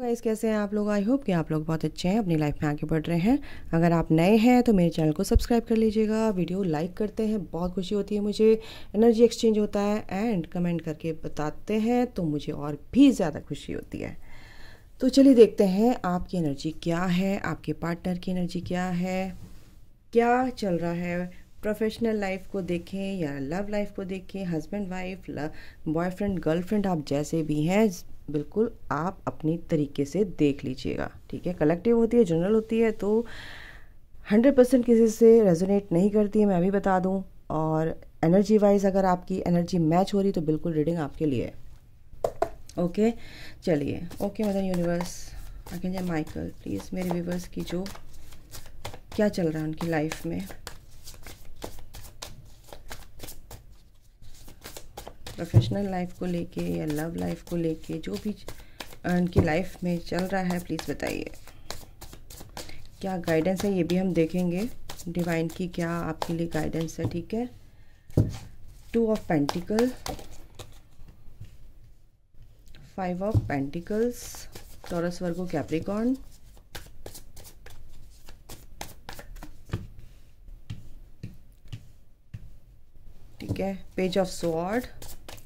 Guys, कैसे हैं आप लोग। आई होप कि आप लोग बहुत अच्छे हैं, अपनी लाइफ में आगे बढ़ रहे हैं। अगर आप नए हैं तो मेरे चैनल को सब्सक्राइब कर लीजिएगा, वीडियो लाइक करते हैं, बहुत खुशी होती है मुझे। एनर्जी एक्सचेंज होता है एंड कमेंट करके बताते हैं तो मुझे और भी ज़्यादा खुशी होती है। तो चलिए देखते हैं आपकी एनर्जी क्या है, आपके पार्टनर की एनर्जी क्या है, क्या चल रहा है। प्रोफेशनल लाइफ को देखें या लव लाइफ को देखें, हस्बैंड वाइफ, बॉयफ्रेंड गर्लफ्रेंड, आप जैसे भी हैं बिल्कुल आप अपनी तरीके से देख लीजिएगा। ठीक है, कलेक्टिव होती है, जनरल होती है, तो 100% किसी से रेजोनेट नहीं करती है, मैं अभी बता दूं। और एनर्जी वाइज अगर आपकी एनर्जी मैच हो रही तो बिल्कुल रीडिंग आपके लिए है। ओके, चलिए। Okay mother universe, archangel Michael, please मेरे व्यूवर्स की जो क्या चल रहा है उनकी लाइफ में, प्रोफेशनल लाइफ को लेके या लव लाइफ को लेके, जो भी उनकी लाइफ में चल रहा है, प्लीज़ बताइए क्या गाइडेंस है। ये भी हम देखेंगे डिवाइन की क्या आपके लिए गाइडेंस है। ठीक है, 2 of pentacle, 5 of pentacles, Taurus Virgo Capricorn, ठीक है, page of sword,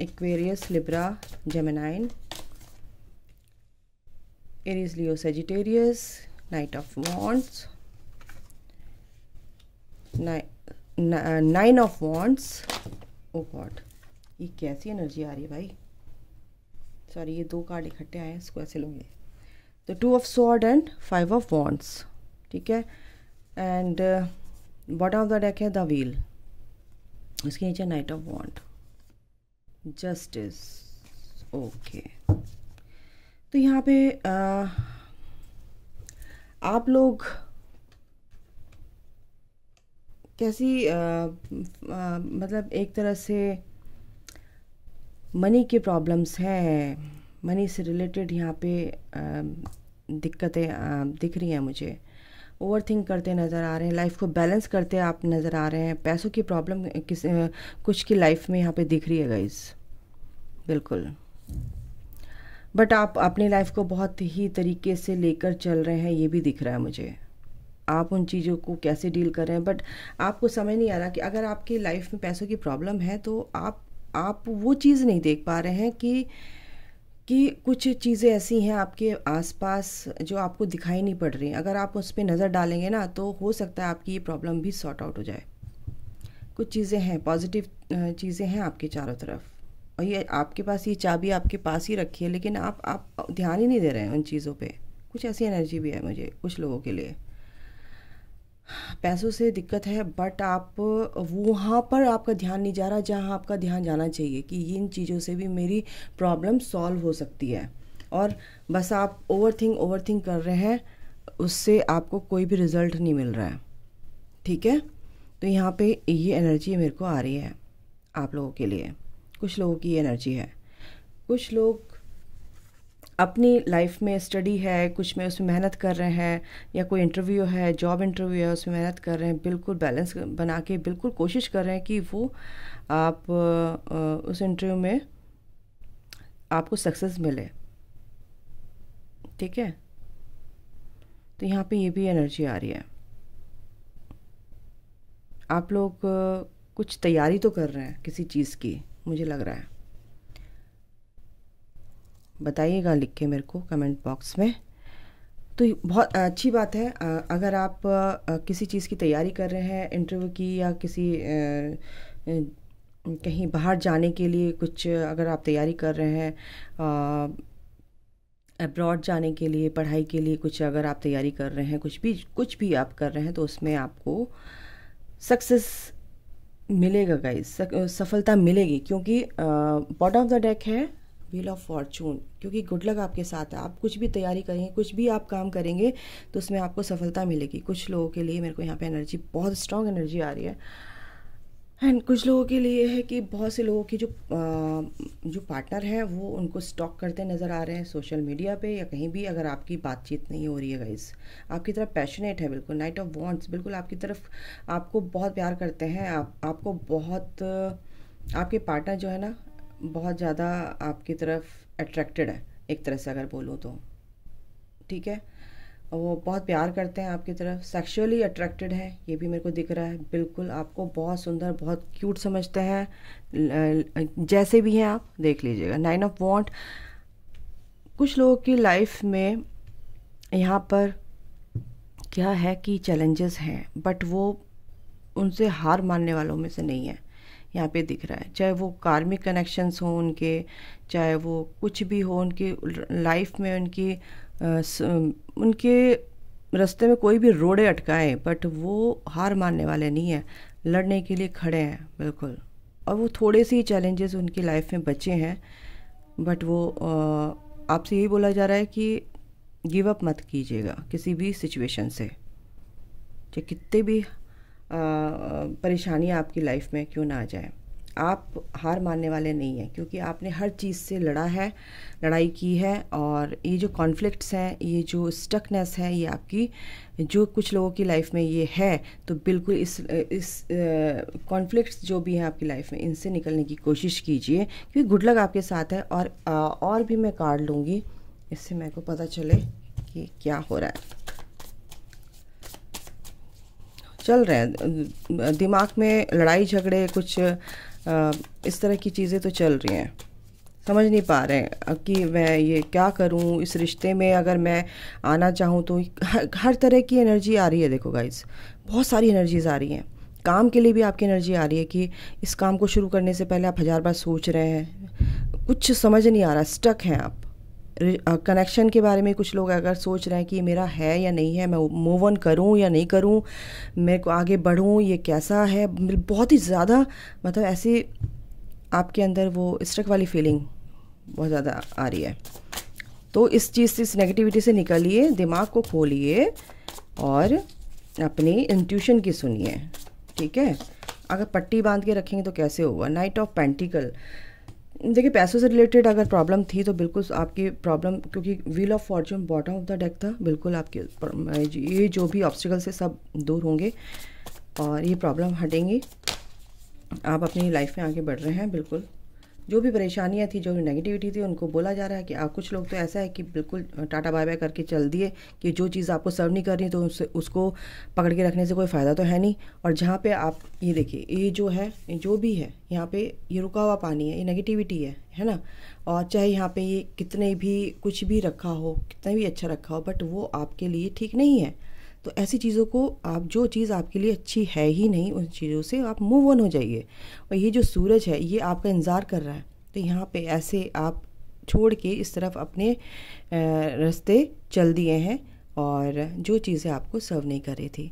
Aquarius, Libra, Gemini, Aries, Leo, Sagittarius, knight of wands, 9 of wands. Oh god, ये कैसी एनर्जी आ रही है भाई, सॉरी ये 2 कार्ड इकट्ठे आए हैं, इसको ऐसे लूँगी। तो 2 of sword and 5 of wands, ठीक है। And bottom of the deck है द व्हील, उसके नीचे knight of wand, justice. Okay, तो यहाँ पे आप लोग कैसी मतलब एक तरह से मनी के प्रॉब्लम्स हैं, मनी से रिलेटेड यहाँ पे दिक्कतें दिख रही हैं मुझे। ओवर थिंक करते नज़र आ रहे हैं, लाइफ को बैलेंस करते आप नज़र आ रहे हैं। पैसों की प्रॉब्लम कुछ की लाइफ में यहाँ पे दिख रही है गाइस, बिल्कुल। बट आप अपनी लाइफ को बहुत ही तरीके से लेकर चल रहे हैं, ये भी दिख रहा है मुझे। आप उन चीज़ों को कैसे डील कर रहे हैं, बट आपको समझ नहीं आ रहा कि अगर आपकी लाइफ में पैसों की प्रॉब्लम है तो आप वो चीज़ नहीं देख पा रहे हैं कि कुछ चीज़ें ऐसी हैं आपके आसपास जो आपको दिखाई नहीं पड़ रही हैं। अगर आप उस पर नज़र डालेंगे ना तो हो सकता है आपकी ये प्रॉब्लम भी सॉर्ट आउट हो जाए। कुछ चीज़ें हैं, पॉजिटिव चीज़ें हैं आपके चारों तरफ, और ये आपके पास, ये चाबी आपके पास ही रखी है, लेकिन आप ध्यान ही नहीं दे रहे हैं उन चीज़ों पे। कुछ ऐसी एनर्जी भी है मुझे कुछ लोगों के लिए। पैसों से दिक्कत है बट आप वहाँ पर आपका ध्यान नहीं जा रहा जहाँ आपका ध्यान जाना चाहिए कि इन चीज़ों से भी मेरी प्रॉब्लम सॉल्व हो सकती है। और बस आप ओवर थिंक कर रहे हैं, उससे आपको कोई भी रिज़ल्ट नहीं मिल रहा है। ठीक है, तो यहाँ पे ये एनर्जी मेरे को आ रही है आप लोगों के लिए। कुछ लोगों की एनर्जी है, कुछ लोग अपनी लाइफ में स्टडी है, कुछ में उसमें मेहनत कर रहे हैं, या कोई इंटरव्यू है, जॉब इंटरव्यू है, उसमें मेहनत कर रहे हैं, बिल्कुल बैलेंस बना के बिल्कुल कोशिश कर रहे हैं कि वो आप उस इंटरव्यू में आपको सक्सेस मिले। ठीक है, तो यहाँ पे ये भी एनर्जी आ रही है। आप लोग कुछ तैयारी तो कर रहे हैं किसी चीज़ की, मुझे लग रहा है। बताइएगा लिख के मेरे को कमेंट बॉक्स में। तो बहुत अच्छी बात है अगर आप किसी चीज़ की तैयारी कर रहे हैं, इंटरव्यू की, या किसी कहीं बाहर जाने के लिए कुछ अगर आप तैयारी कर रहे हैं, अब्रॉड जाने के लिए, पढ़ाई के लिए कुछ अगर आप तैयारी कर रहे हैं, कुछ भी आप कर रहे हैं, तो उसमें आपको सक्सेस मिलेगा गाइस, सफलता मिलेगी। क्योंकि बॉटम ऑफ द डेक है व्हील ऑफ फॉर्चून, क्योंकि गुड लक आपके साथ है। आप कुछ भी तैयारी करेंगे, कुछ भी आप काम करेंगे तो उसमें आपको सफलता मिलेगी। कुछ लोगों के लिए मेरे को यहाँ पे एनर्जी, बहुत स्ट्रांग एनर्जी आ रही है। एंड कुछ लोगों के लिए है कि बहुत से लोगों की जो पार्टनर हैं वो उनको स्टॉक करते नज़र आ रहे हैं सोशल मीडिया पे या कहीं भी, अगर आपकी बातचीत नहीं हो रही है गाइस। आपकी तरफ पैशनेट है, बिल्कुल नाइट ऑफ वॉन्ड्स, बिल्कुल आपकी तरफ, आपको बहुत प्यार करते हैं, आपको बहुत, आपके पार्टनर जो है ना बहुत ज़्यादा आपकी तरफ अट्रैक्टेड है एक तरह से अगर बोलूँ तो। ठीक है। वो बहुत प्यार करते हैं आपकी तरफ, सेक्सुअली अट्रैक्टेड है, ये भी मेरे को दिख रहा है। बिल्कुल आपको बहुत सुंदर, बहुत क्यूट समझते हैं, जैसे भी हैं आप देख लीजिएगा। 9 ऑफ वॉन्ट, कुछ लोगों की लाइफ में यहाँ पर क्या है कि चैलेंजेस हैं, बट वो उनसे हार मानने वालों में से नहीं है, यहाँ पे दिख रहा है। चाहे वो कार्मिक कनेक्शंस हों उनके, चाहे वो कुछ भी हो उनकी लाइफ में, उनके रास्ते में कोई भी रोड़े अटकाएं, बट वो हार मानने वाले नहीं हैं, लड़ने के लिए खड़े हैं बिल्कुल। और वो थोड़े से ही चैलेंजेस उनकी लाइफ में बचे हैं, बट वो आपसे यही बोला जा रहा है कि गिव अप मत कीजिएगा किसी भी सिचुएशन से, चाहे कितने भी परेशानी आपकी लाइफ में क्यों ना आ जाए, आप हार मानने वाले नहीं हैं, क्योंकि आपने हर चीज़ से लड़ाई की है। और ये जो कॉन्फ्लिक्ट्स हैं, ये जो स्टकनेस है, ये आपकी जो कुछ लोगों की लाइफ में ये है, तो बिल्कुल इस कॉन्फ्लिक्ट्स जो भी हैं आपकी लाइफ में, इनसे निकलने की कोशिश कीजिए, क्योंकि गुड लक आपके साथ है। और भी मैं कार्ड लूँगी, इससे मेरे को पता चले कि क्या हो रहा है। चल रहे हैं दिमाग में लड़ाई झगड़े, कुछ इस तरह की चीज़ें तो चल रही हैं, समझ नहीं पा रहे हैं कि मैं ये क्या करूं इस रिश्ते में। अगर मैं आना चाहूं तो हर तरह की एनर्जी आ रही है। देखो गाइस, बहुत सारी एनर्जीज आ रही हैं। काम के लिए भी आपकी एनर्जी आ रही है कि इस काम को शुरू करने से पहले आप 1000 बार सोच रहे हैं, कुछ समझ नहीं आ रहा, स्टक हैं आप। कनेक्शन के बारे में कुछ लोग अगर सोच रहे हैं कि मेरा है या नहीं है, मैं मूव ऑन करूं या नहीं करूं, मेरे को आगे बढ़ूं, ये कैसा है, बहुत ही ज़्यादा मतलब ऐसे आपके अंदर वो स्ट्रक वाली फीलिंग बहुत ज़्यादा आ रही है। तो इस चीज़ से, इस नेगेटिविटी से निकलिए, दिमाग को खोलिए और अपनी इंट्यूशन की सुनिए, ठीक है। अगर पट्टी बांध के रखेंगे तो कैसे होगा। नाइट ऑफ पेंटिकल, देखिए पैसों से रिलेटेड अगर प्रॉब्लम थी तो बिल्कुल आपकी प्रॉब्लम, क्योंकि wheel of Fortune bottom of the deck था, बिल्कुल आपके ये जो भी ऑब्स्टिकल्स है सब दूर होंगे और ये प्रॉब्लम हटेंगी। आप अपनी लाइफ में आगे बढ़ रहे हैं। बिल्कुल जो भी परेशानियां थी, जो भी नेगेटिविटी थी, उनको बोला जा रहा है कि आप, कुछ लोग तो ऐसा है कि बिल्कुल टाटा बाय बाय करके चल दिए कि जो चीज़ आपको सर्व नहीं कर रही तो उसको पकड़ के रखने से कोई फ़ायदा तो है नहीं। और जहाँ पे आप ये देखिए, ये जो है, जो भी है यहाँ पे, ये रुका हुआ पानी है, ये नेगेटिविटी है ना। और चाहे यहाँ पे ये कितने भी कुछ भी रखा हो, कितना भी अच्छा रखा हो, बट वो आपके लिए ठीक नहीं है। तो ऐसी चीज़ों को आप, जो चीज़ आपके लिए अच्छी है ही नहीं, उन चीज़ों से आप मूव ऑन हो जाइए। और ये जो सूरज है, ये आपका इंतज़ार कर रहा है, तो यहाँ पे ऐसे आप छोड़ के इस तरफ अपने रास्ते चल दिए हैं और जो चीज़ें आपको सर्व नहीं कर रही थी,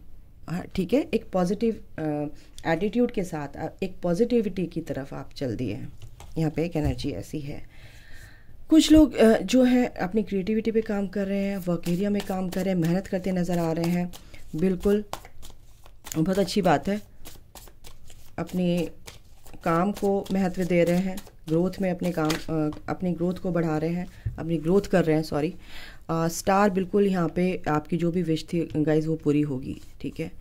हाँ ठीक है, एक पॉजिटिव एटीट्यूड के साथ, एक पॉजिटिविटी की तरफ आप चल दिए हैं। यहाँ पे एक एनर्जी ऐसी है। कुछ लोग जो है अपनी क्रिएटिविटी पे काम कर रहे हैं, वर्क एरिया में काम कर रहे हैं, मेहनत करते नज़र आ रहे हैं, बिल्कुल बहुत अच्छी बात है। अपने काम को महत्व दे रहे हैं, ग्रोथ में अपनी ग्रोथ को बढ़ा रहे हैं, अपनी ग्रोथ कर रहे हैं, सॉरी। स्टार बिल्कुल यहाँ पे आपकी जो भी विश थी गाइज वो पूरी होगी, ठीक है।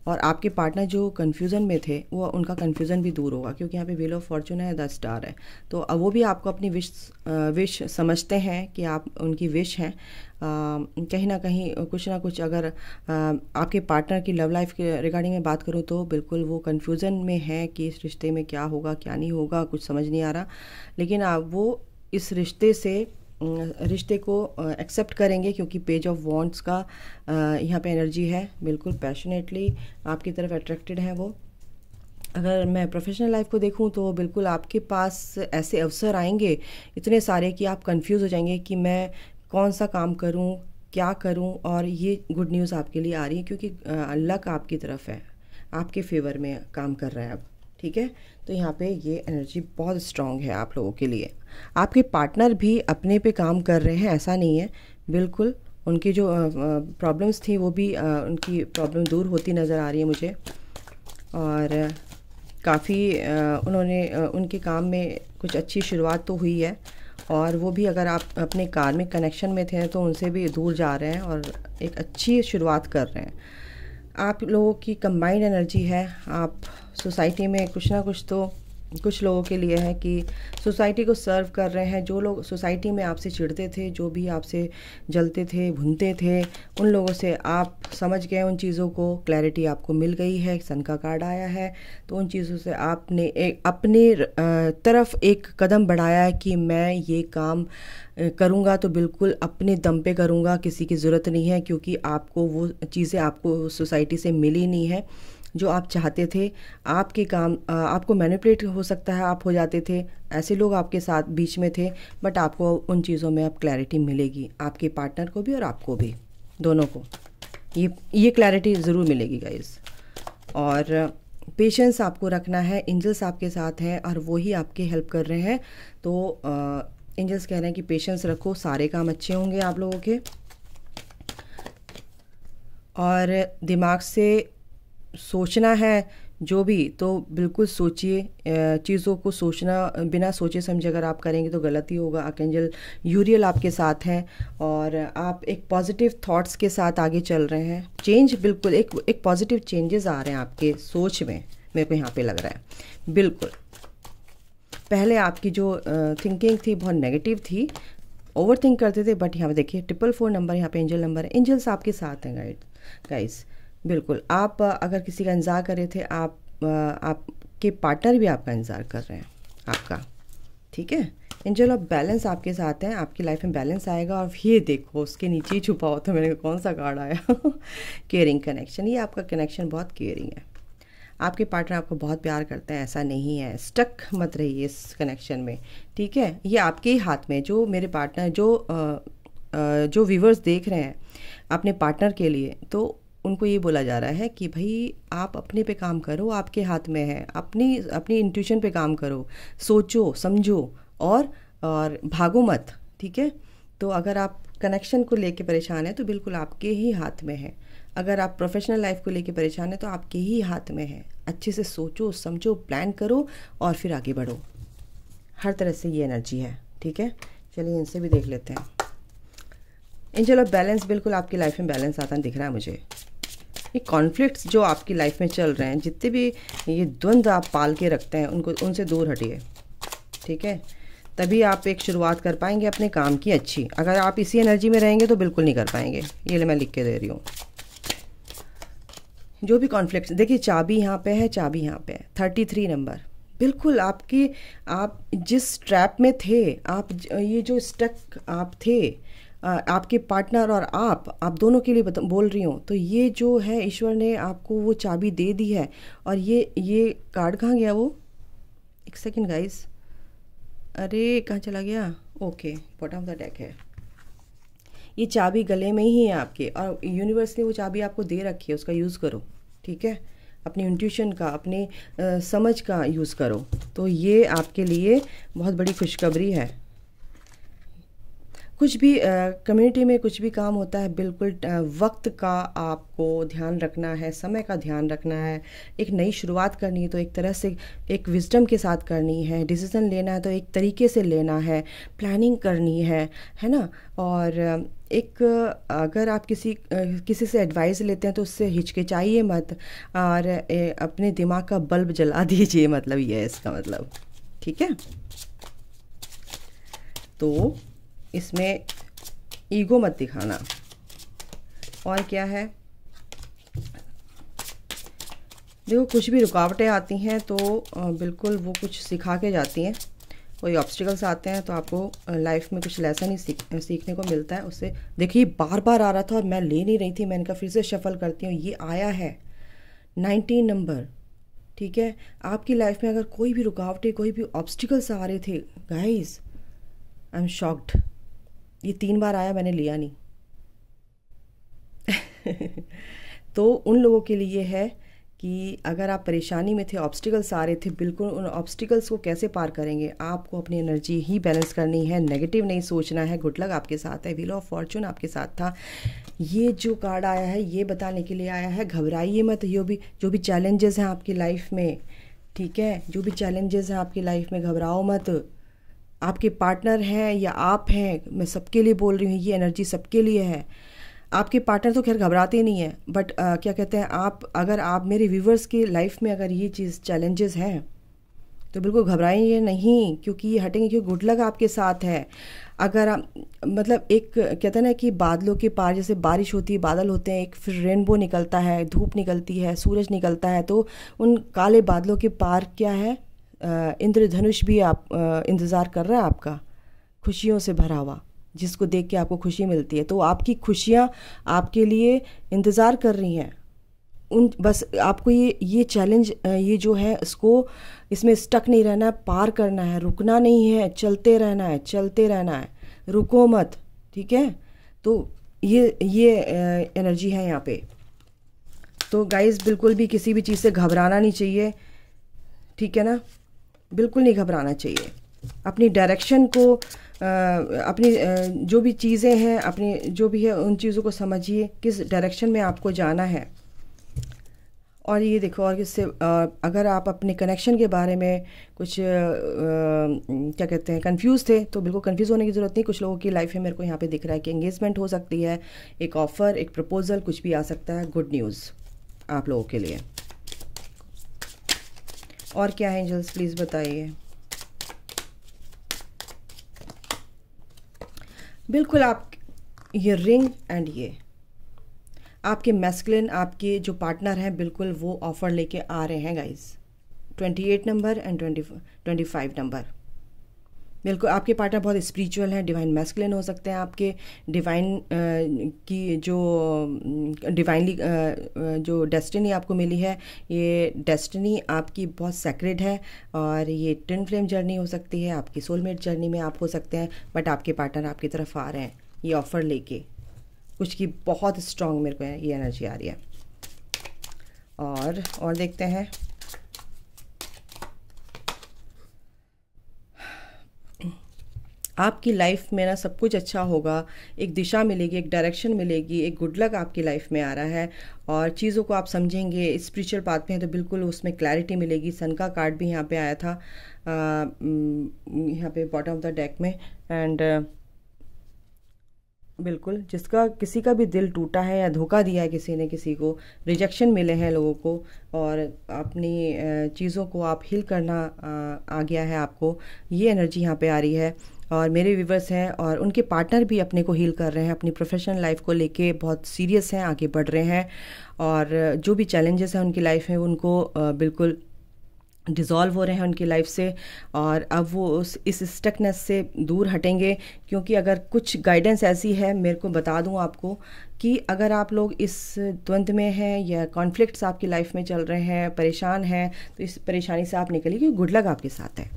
और आपके पार्टनर जो कन्फ्यूज़न में थे, वो उनका कन्फ्यूज़न भी दूर होगा, क्योंकि यहाँ पे व्हील ऑफ फॉर्चून है, 10 स्टार है। तो अब वो भी आपको अपनी विश समझते हैं कि आप उनकी विश हैं। कहीं ना कहीं कुछ ना कुछ, अगर आपके पार्टनर की लव लाइफ के रिगार्डिंग में बात करूँ तो बिल्कुल वो कन्फ्यूज़न में है कि इस रिश्ते में क्या होगा क्या नहीं होगा, कुछ समझ नहीं आ रहा। लेकिन वो इस रिश्ते को एक्सेप्ट करेंगे, क्योंकि पेज ऑफ वॉन्ट्स का यहाँ पे एनर्जी है, बिल्कुल पैशनेटली आपकी तरफ अट्रैक्टेड है वो। अगर मैं प्रोफेशनल लाइफ को देखूं तो बिल्कुल आपके पास ऐसे अवसर आएंगे इतने सारे कि आप कंफ्यूज हो जाएंगे कि मैं कौन सा काम करूं, क्या करूं। और ये गुड न्यूज़ आपके लिए आ रही है, क्योंकि लक आपकी तरफ है, आपके फेवर में काम कर रहा है अब, ठीक है। तो यहाँ पे ये एनर्जी बहुत स्ट्रांग है आप लोगों के लिए। आपके पार्टनर भी अपने पे काम कर रहे हैं, ऐसा नहीं है, बिल्कुल उनकी जो प्रॉब्लम्स थी वो भी उनकी प्रॉब्लम दूर होती नज़र आ रही है मुझे। और काफ़ी उन्होंने उनके काम में कुछ अच्छी शुरुआत तो हुई है, और वो भी अगर आप अपने कार्मिक कनेक्शन में थे तो उनसे भी दूर जा रहे हैं और एक अच्छी शुरुआत कर रहे हैं। आप लोगों की कंबाइंड एनर्जी है, आप सोसाइटी में कुछ ना कुछ तो कुछ लोगों के लिए है कि सोसाइटी को सर्व कर रहे हैं। जो लोग सोसाइटी में आपसे चिढ़ते थे, जो भी आपसे जलते थे, भुनते थे, उन लोगों से आप समझ गए उन चीज़ों को, क्लैरिटी आपको मिल गई है, सन का कार्ड आया है। तो उन चीज़ों से आपने अपने तरफ एक कदम बढ़ाया है कि मैं ये काम करूँगा तो बिल्कुल अपने दम पे करूँगा, किसी की ज़रूरत नहीं है, क्योंकि आपको वो चीज़ें आपको सोसाइटी से मिली नहीं है जो आप चाहते थे। आपके काम आपको मैनिपुलेट हो सकता है, आप हो जाते थे, ऐसे लोग आपके साथ बीच में थे, बट आपको उन चीज़ों में अब क्लैरिटी मिलेगी, आपके पार्टनर को भी और आपको भी, दोनों को ये क्लैरिटी ज़रूर मिलेगी गाइस। और पेशेंस आपको रखना है, एंजल्स आपके साथ हैं और वही आपकी हेल्प कर रहे हैं। तो एंजल्स कह रहे हैं कि पेशेंस रखो, सारे काम अच्छे होंगे आप लोगों के। और दिमाग से सोचना है जो भी, तो बिल्कुल सोचिए। चीज़ों को सोचना बिना सोचे समझे अगर आप करेंगे तो गलत ही होगा। आर्कएंजल यूरियल आपके साथ हैं और आप एक पॉजिटिव थॉट्स के साथ आगे चल रहे हैं। चेंज बिल्कुल एक पॉजिटिव चेंजेस आ रहे हैं आपके सोच में, मेरे को यहाँ पे लग रहा है। बिल्कुल पहले आपकी जो थिंकिंग थी बहुत नेगेटिव थी, ओवर थिंक करते थे, बट यहाँ पे देखिए 444 नंबर यहाँ पे एंजल नंबर है। एंजल्स आपके साथ हैं गाइस। बिल्कुल आप अगर किसी का इंतज़ार कर रहे थे, आपके पार्टनर भी आपका इंतज़ार कर रहे हैं आपका, ठीक है। एंजल ऑफ बैलेंस आपके साथ हैं, आपकी लाइफ में बैलेंस आएगा। और ये देखो उसके नीचे ही छुपा हो, तो मैंने कहा कौन सा कार्ड आया केयरिंग कनेक्शन। ये आपका कनेक्शन बहुत केयरिंग है, आपके पार्टनर आपको बहुत प्यार करते हैं, ऐसा नहीं है। स्टक मत रहिए इस कनेक्शन में, ठीक है। ये आपके ही हाथ में, जो मेरे पार्टनर जो व्यूवर्स देख रहे हैं अपने पार्टनर के लिए, तो उनको ये बोला जा रहा है कि भाई आप अपने पे काम करो, आपके हाथ में है। अपनी इंट्यूशन पे काम करो, सोचो समझो और भागो मत, ठीक है। तो अगर आप कनेक्शन को लेके परेशान हैं तो बिल्कुल आपके ही हाथ में है। अगर आप प्रोफेशनल लाइफ को लेके परेशान हैं तो आपके ही हाथ में है। अच्छे से सोचो समझो, प्लान करो और फिर आगे बढ़ो। हर तरह से ये एनर्जी है, ठीक है। चलिए इनसे भी देख लेते हैं। एंजल ऑफ बैलेंस, बिल्कुल आपकी लाइफ में बैलेंस आता दिख रहा है मुझे। ये कॉन्फ्लिक्ट्स जो आपकी लाइफ में चल रहे हैं, जितने भी ये द्वंद्व आप पाल के रखते हैं, उनसे दूर हटिए, ठीक है। तभी आप एक शुरुआत कर पाएंगे अपने काम की अच्छी। अगर आप इसी एनर्जी में रहेंगे तो बिल्कुल नहीं कर पाएंगे। ये मैं लिख के दे रही हूँ। जो भी कॉन्फ्लिक्ट्स, देखिए चाबी यहाँ पे है, चाबी यहाँ पे है, 33 नंबर। बिल्कुल आप जिस ट्रैप में थे, आप ये जो स्टक आप थे, आपके पार्टनर और आप दोनों के लिए बोल रही हूँ। तो ये जो है ईश्वर ने आपको वो चाबी दे दी है। और ये कार्ड कहाँ गया वो, एक सेकंड गाइस, अरे कहाँ चला गया, okay bottom of the deck है। ये चाबी गले में ही है आपके, और यूनिवर्स ने वो चाबी आपको दे रखी है, उसका यूज़ करो, ठीक है। अपनी इंट्यूशन का, अपनी समझ का यूज़ करो। तो ये आपके लिए बहुत बड़ी खुशखबरी है। कुछ भी कम्युनिटी में कुछ भी काम होता है, बिल्कुल वक्त का आपको ध्यान रखना है, समय का ध्यान रखना है। एक नई शुरुआत करनी है तो एक तरह से एक विजडम के साथ करनी है। डिसीज़न लेना है तो एक तरीके से लेना है, प्लानिंग करनी है ना। और एक अगर आप किसी से एडवाइस लेते हैं तो उससे हिचकिचाइए मत, और अपने दिमाग का बल्ब जला दीजिए, मतलब ये है इसका मतलब, ठीक है। तो इसमें ईगो मत दिखाना। और क्या है, देखो कुछ भी रुकावटें आती हैं तो बिल्कुल वो कुछ सिखा के जाती हैं। कोई ऑब्स्टिकल्स आते हैं तो आपको लाइफ में कुछ लेसन ही सीखने को मिलता है उससे। देखिए बार बार आ रहा था और मैं ले नहीं रही थी, मैंने कहा फिर से शफल करती हूँ। ये आया है 19 नंबर, ठीक है। आपकी लाइफ में अगर कोई भी रुकावटें, कोई भी ऑब्स्टिकल्स आ रहे थे गाइस, आई एम शॉक्ड। ये 3 बार आया, मैंने लिया नहीं तो उन लोगों के लिए है कि अगर आप परेशानी में थे, ऑब्स्टिकल्स आ रहे थे, बिल्कुल उन ऑब्स्टिकल्स को कैसे पार करेंगे। आपको अपनी एनर्जी ही बैलेंस करनी है, नेगेटिव नहीं सोचना है। गुड लक आपके साथ है, व्हील ऑफ फॉर्चून आपके साथ था। ये जो कार्ड आया है ये बताने के लिए आया है, घबराइए मत। जो भी चैलेंजेस हैं आपकी लाइफ में, ठीक है, जो भी चैलेंजेस हैं आपकी लाइफ में, घबराओ मत। आपके पार्टनर हैं या आप हैं, मैं सबके लिए बोल रही हूँ, ये एनर्जी सबके लिए है। आपके पार्टनर तो खैर घबराते नहीं हैं, बट क्या कहते हैं, अगर आप मेरे व्यूवर्स की लाइफ में अगर ये चीज़ चैलेंजेस हैं तो बिल्कुल घबराइए नहीं, क्योंकि ये हटेंगे, क्योंकि गुड लक आपके साथ है। अगर आप मतलब एक कहते हैं ना कि बादलों के पार जैसे बारिश होती है, बादल होते हैं, एक फिर रेनबो निकलता है, धूप निकलती है, सूरज निकलता है, तो उन काले बादलों के पार क्या है, इंद्रधनुष भी आप इंतज़ार कर रहा है आपका, खुशियों से भरा हुआ, जिसको देख के आपको खुशी मिलती है। तो आपकी खुशियाँ आपके लिए इंतज़ार कर रही हैं। उन बस आपको ये चैलेंज ये जो है इसको, इसमें स्टक नहीं रहना है, पार करना है, रुकना नहीं है, चलते रहना है, चलते रहना है, रुको मत, ठीक है। तो ये एनर्जी है यहाँ पे। तो गाइस बिल्कुल भी किसी भी चीज़ से घबराना नहीं चाहिए, ठीक है ना, बिल्कुल नहीं घबराना चाहिए। अपनी डायरेक्शन को अपनी जो भी चीज़ें हैं, अपनी जो भी है उन चीज़ों को समझिए, किस डायरेक्शन में आपको जाना है। और ये देखो, और इससे अगर आप अपने कनेक्शन के बारे में कुछ क्या कहते हैं कंफ्यूज थे, तो बिल्कुल कंफ्यूज होने की ज़रूरत नहीं। कुछ लोगों की लाइफ में मेरे को यहाँ पे दिख रहा है कि एंगेजमेंट हो सकती है, एक ऑफ़र, एक प्रपोजल, कुछ भी आ सकता है, गुड न्यूज़ आप लोगों के लिए। और क्या है एंजल्स, प्लीज़ बताइए। बिल्कुल आप ये रिंग एंड ये आपके मैस्कुलिन, आपके जो पार्टनर हैं, बिल्कुल वो ऑफ़र लेके आ रहे हैं गाइस। 28 नंबर एंड 25 नंबर, बिल्कुल आपके पार्टनर बहुत स्पिरिचुअल हैं, डिवाइन मैस्कुलिन हो सकते हैं आपके, डिवाइन की जो डिवाइनली जो डेस्टिनी आपको मिली है, ये डेस्टिनी आपकी बहुत सेक्रेड है, और ये ट्विन फ्लेम जर्नी हो सकती है, आपकी सोलमेट जर्नी में आप हो सकते हैं, बट आपके पार्टनर आपकी तरफ आ रहे हैं ये ऑफ़र लेके, कुछ की बहुत स्ट्रॉन्ग मेरे को ये एनर्जी आ रही है। और देखते हैं, आपकी लाइफ में ना सब कुछ अच्छा होगा, एक दिशा मिलेगी, एक डायरेक्शन मिलेगी, एक गुड लक आपकी लाइफ में आ रहा है, और चीज़ों को आप समझेंगे, स्पिरिचुअल पाथ पे हैं तो बिल्कुल उसमें क्लैरिटी मिलेगी। सन का कार्ड भी यहाँ पे आया था यहाँ पे बॉटम ऑफ द डेक में, एंड बिल्कुल जिसका किसी का भी दिल टूटा है या धोखा दिया है किसी ने, किसी को रिजेक्शन मिले हैं लोगों को, और अपनी चीज़ों को आप हील करना आ गया है आपको, ये एनर्जी यहाँ पे आ रही है। और मेरे व्यूवर्स हैं और उनके पार्टनर भी अपने को हील कर रहे हैं, अपनी प्रोफेशनल लाइफ को लेके बहुत सीरियस हैं, आगे बढ़ रहे हैं, और जो भी चैलेंजेस हैं उनकी लाइफ में उनको बिल्कुल डिज़ोल्व हो रहे हैं उनकी लाइफ से, और अब वो इस स्टकनेस से दूर हटेंगे। क्योंकि अगर कुछ गाइडेंस ऐसी है, मेरे को बता दूं आपको, कि अगर आप लोग इस द्वंद्व में हैं या कॉन्फ्लिक्ट्स आपकी लाइफ में चल रहे हैं, परेशान हैं, तो इस परेशानी से आप निकलिए, क्योंकि गुड लक आपके साथ है,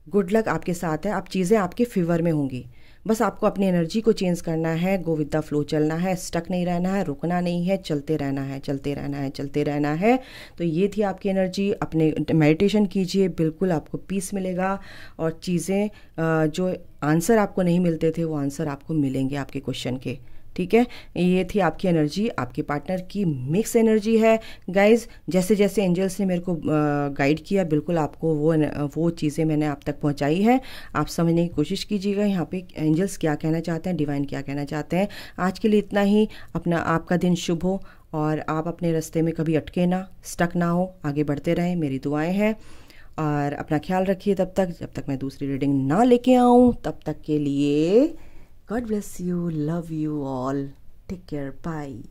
गुड लक आपके साथ है। आप चीज़ें आपके फेवर में होंगी, बस आपको अपनी एनर्जी को चेंज करना है, गो विद द फ्लो चलना है, स्टक नहीं रहना है, रुकना नहीं है, चलते रहना है, चलते रहना है, चलते रहना है। तो ये थी आपकी एनर्जी। अपने मेडिटेशन कीजिए, बिल्कुल आपको पीस मिलेगा, और चीज़ें जो आंसर आपको नहीं मिलते थे वो आंसर आपको मिलेंगे आपके क्वेश्चन के, ठीक है। ये थी आपकी एनर्जी, आपके पार्टनर की मिक्स एनर्जी है गाइज। जैसे जैसे एंजल्स ने मेरे को गाइड किया, बिल्कुल आपको वो चीज़ें मैंने आप तक पहुंचाई है। आप समझने की कोशिश कीजिएगा यहाँ पे एंजल्स क्या कहना चाहते हैं, डिवाइन क्या कहना चाहते हैं। आज के लिए इतना ही। अपना आपका दिन शुभ हो, और आप अपने रास्ते में कभी अटके ना, स्टक ना हो, आगे बढ़ते रहें, मेरी दुआएँ हैं। और अपना ख्याल रखिए तब तक, जब तक मैं दूसरी रीडिंग ना लेके आऊँ, तब तक के लिए God bless you, love you all, take care, bye.